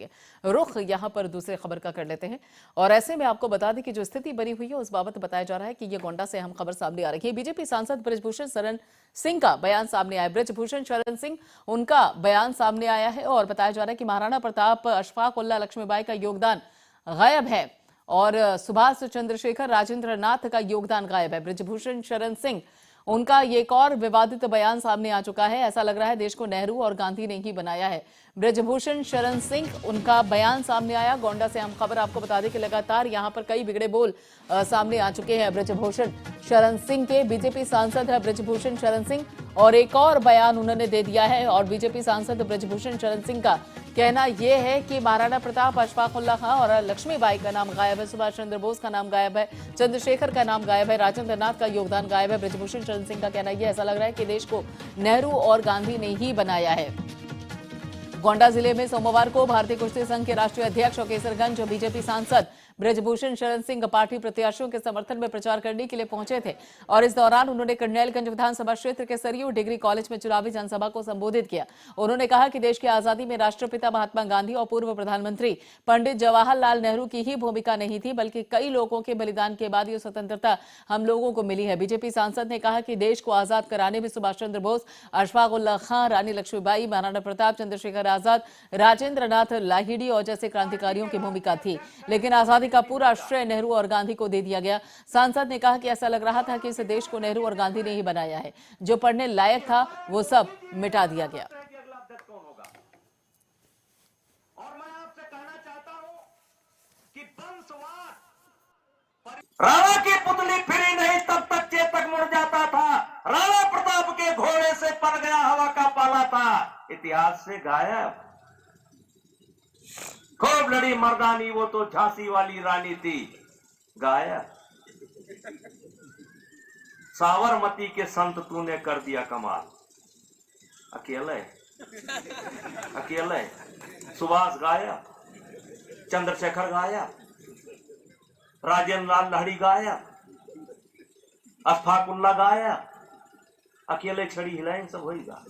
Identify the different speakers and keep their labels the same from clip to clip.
Speaker 1: चलिए रुख यहाँ पर दूसरे खबर का कर लेते हैं और ऐसे में आपको बता दें कि जो स्थिति बनी हुई है उस बाबत बताया जा रहा है कि ये गोंडा से अहम खबर सामने आ रही है। बीजेपी सांसद बृजभूषण शरण सिंह का बयान सामने आया। बृजभूषण शरण सिंह उनका बयान सामने आया है और बताया जा रहा है कि महाराणा प्रताप, अशफाक उल्लाह लक्ष्मीबाई का योगदान गायब है और सुभाष चंद्रशेखर, राजेंद्र नाथ का योगदान गायब है। बृजभूषण शरण सिंह उनका ये एक और विवादित बयान सामने आ चुका है। ऐसा लग रहा है देश को नेहरू और गांधी ने ही बनाया है। बृजभूषण शरण सिंह उनका बयान सामने आया। गोंडा से हम खबर आपको बता दें कि लगातार यहां पर कई बिगड़े बोल सामने आ चुके हैं बृजभूषण शरण सिंह के। बीजेपी सांसद है बृजभूषण शरण सिंह और एक और बयान उन्होंने दे दिया है और बीजेपी सांसद बृजभूषण शरण सिंह का कहना यह है कि महाराणा प्रताप, अशफाक उल्लाह खां और लक्ष्मीबाई का नाम गायब है, सुभाष चंद्र बोस का नाम गायब है, चंद्रशेखर का नाम गायब है, राजेंद्र नाथ का योगदान गायब है। बृजभूषण शरण सिंह का कहना यह ऐसा लग रहा है कि देश को नेहरू और गांधी ने ही बनाया है। गोंडा जिले में सोमवार को भारतीय कुश्ती संघ के राष्ट्रीय अध्यक्ष और केसरगंज बीजेपी सांसद बृजभूषण शरण सिंह पार्टी प्रत्याशियों के समर्थन में प्रचार करने के लिए पहुंचे थे और इस दौरान उन्होंने करनैलगंज विधानसभा क्षेत्र के सरयू डिग्री कॉलेज में चुनावी जनसभा को संबोधित किया। उन्होंने कहा कि देश की आजादी में राष्ट्रपिता महात्मा गांधी और पूर्व प्रधानमंत्री पंडित जवाहरलाल नेहरू की ही भूमिका नहीं थी, बल्कि कई लोगों के बलिदान के बाद ये स्वतंत्रता हम लोगों को मिली है। बीजेपी सांसद ने कहा कि देश को आजाद कराने में सुभाष चंद्र बोस, अशफाक उल्लाह खां, रानी लक्ष्मीबाई, महाराणा प्रताप, चंद्रशेखर आजाद, राजेंद्र नाथ लाहिड़ी और जैसे क्रांतिकारियों की भूमिका थी, लेकिन आजादी का पूरा श्रेय नेहरू और गांधी को दे दिया गया। सांसद ने कहा कि ऐसा लग रहा था कि इस देश को नेहरू और गांधी ने ही बनाया है, जो पढ़ने लायक था वो सब मिटा दिया गया।
Speaker 2: और मैं आपसे कहना चाहता हूं कि वंशवाद, राणा की पुतली फिरी नहीं तब तक चेतक मुड़ जाता था, राणा प्रताप के घोड़े से पर गया हवा का पाला था, इतिहास से गायब। खूब लड़ी मर्दानी वो तो झांसी वाली रानी थी, गायब। साबरमती के संत तूने कर दिया कमाल, अकेले अकेले। सुभाष गायब, चंद्रशेखर गायब, राजेंद्र लाल लाहिड़ी गायब, अशफाक उल्लाह गायब, अकेले छड़ी हिलाएं सब होगा।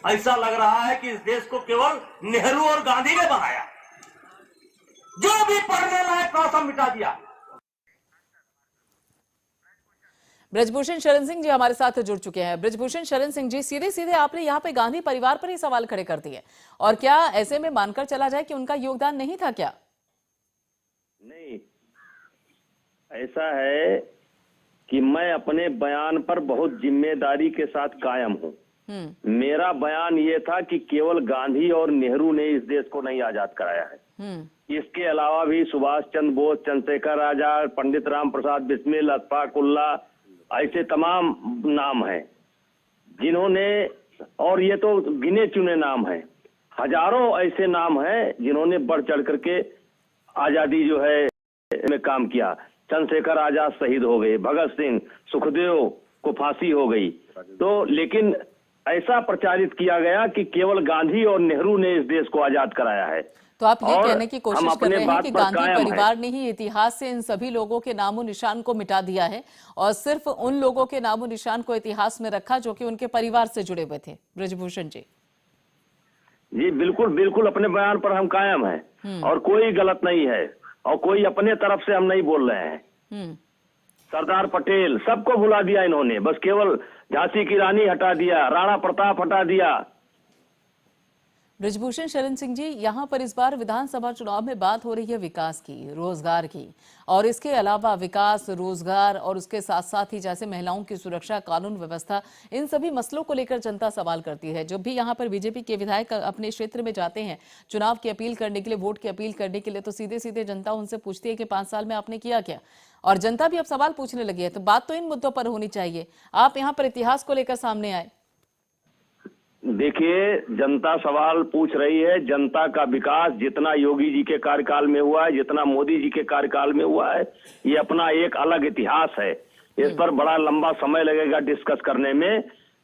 Speaker 2: ऐसा लग रहा है कि इस देश को केवल नेहरू और गांधी ने बनाया, जो भी पढ़ने लायक था सब मिटा दिया।
Speaker 1: बृजभूषण शरण सिंह जी हमारे साथ जुड़ चुके हैं। बृजभूषण शरण सिंह जी, सीधे सीधे आपने यहाँ पे गांधी परिवार पर ही सवाल खड़े कर दिए और क्या ऐसे में मानकर चला जाए कि उनका योगदान नहीं था क्या?
Speaker 3: नहीं, ऐसा है कि मैं अपने बयान पर बहुत जिम्मेदारी के साथ कायम हूँ। मेरा बयान ये था कि केवल गांधी और नेहरू ने इस देश को नहीं आजाद कराया है, इसके अलावा भी सुभाष चंद्र बोस, चंद्रशेखर आजाद, पंडित राम प्रसाद बिस्मिल, अशफाक उल्लाह, ऐसे तमाम नाम हैं जिन्होंने, और ये तो गिने चुने नाम हैं, हजारों ऐसे नाम हैं जिन्होंने बढ़ चढ़ करके आजादी जो है में काम किया। चंद्रशेखर आजाद शहीद हो गए, भगत सिंह, सुखदेव को फांसी हो गई, तो लेकिन ऐसा प्रचारित किया गया कि केवल गांधी और नेहरू ने इस देश को आजाद कराया है।
Speaker 1: तो आप ये कहने की कोशिश कर रहे हैं कि गांधी परिवार ने ही इतिहास से इन सभी लोगों के नामो निशान को मिटा दिया है और सिर्फ उन लोगों के नामो निशान को इतिहास में रखा जो कि उनके परिवार से जुड़े हुए थे। बृजभूषण जी
Speaker 3: जी बिल्कुल बिल्कुल, अपने बयान पर हम कायम हैं और कोई गलत नहीं है और कोई अपने तरफ से हम नहीं बोल रहे हैं। सरदार पटेल सबको भुला दिया इन्होंने, बस केवल झांसी की रानी हटा दिया, राणा प्रताप हटा दिया।
Speaker 1: बृजभूषण शरण सिंह जी, यहाँ पर इस बार विधानसभा चुनाव में बात हो रही है विकास की, रोजगार की, और इसके अलावा विकास, रोजगार और उसके साथ साथ ही जैसे महिलाओं की सुरक्षा, कानून व्यवस्था, इन सभी मसलों को लेकर जनता सवाल करती है। जब भी यहाँ पर बीजेपी के विधायक अपने क्षेत्र में जाते हैं चुनाव की अपील करने के लिए, वोट की अपील करने के लिए, तो सीधे सीधे जनता उनसे पूछती है कि 5 साल में आपने किया क्या, और जनता भी अब सवाल पूछने लगी है। तो बात तो इन मुद्दों पर होनी चाहिए। आप यहाँ पर इतिहास को लेकर सामने आए।
Speaker 3: देखिए, जनता सवाल पूछ रही है। जनता का विकास जितना योगी जी के कार्यकाल में हुआ है, जितना मोदी जी के कार्यकाल में हुआ है, ये अपना एक अलग इतिहास है। इस पर बड़ा लंबा समय लगेगा डिस्कस करने में।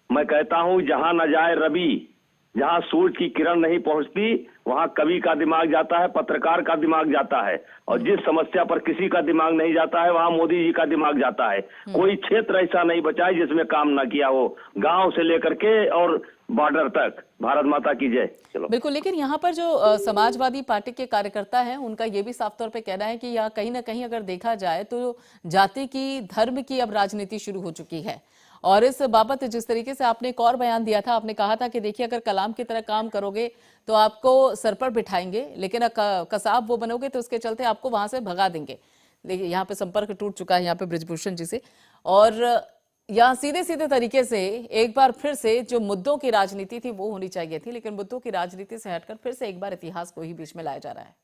Speaker 3: मैं कहता हूँ जहां न जाए रवि, जहां सूरज की किरण नहीं पहुंचती, वहां कवि का दिमाग जाता है, पत्रकार का दिमाग जाता है, और जिस समस्या पर किसी का दिमाग नहीं जाता है वहां मोदी जी का दिमाग जाता है। कोई क्षेत्र ऐसा नहीं बचा है जिसमें काम ना किया हो, गांव से लेकर के और बॉर्डर तक। भारत माता की जय। चलो
Speaker 1: बिल्कुल, लेकिन यहाँ पर जो समाजवादी पार्टी के कार्यकर्ता हैं उनका ये भी साफ तौर पे कहना है कि यहाँ कहीं ना कहीं अगर देखा जाए तो जाति की, धर्म की अब राजनीति शुरू हो चुकी है। और इस बाबत जिस तरीके से आपने एक और बयान दिया था, आपने कहा था कि देखिए अगर कलाम की तरह काम करोगे तो आपको सर पर बिठाएंगे, लेकिन कसाब वो बनोगे तो उसके चलते आपको वहां से भगा देंगे। देखिए यहाँ पे संपर्क टूट चुका है यहाँ पे बृजभूषण जी से, और यहाँ सीधे सीधे तरीके से एक बार फिर से जो मुद्दों की राजनीति थी वो होनी चाहिए थी, लेकिन मुद्दों की राजनीति से हटकर फिर से एक बार इतिहास को ही बीच में लाया जा रहा है।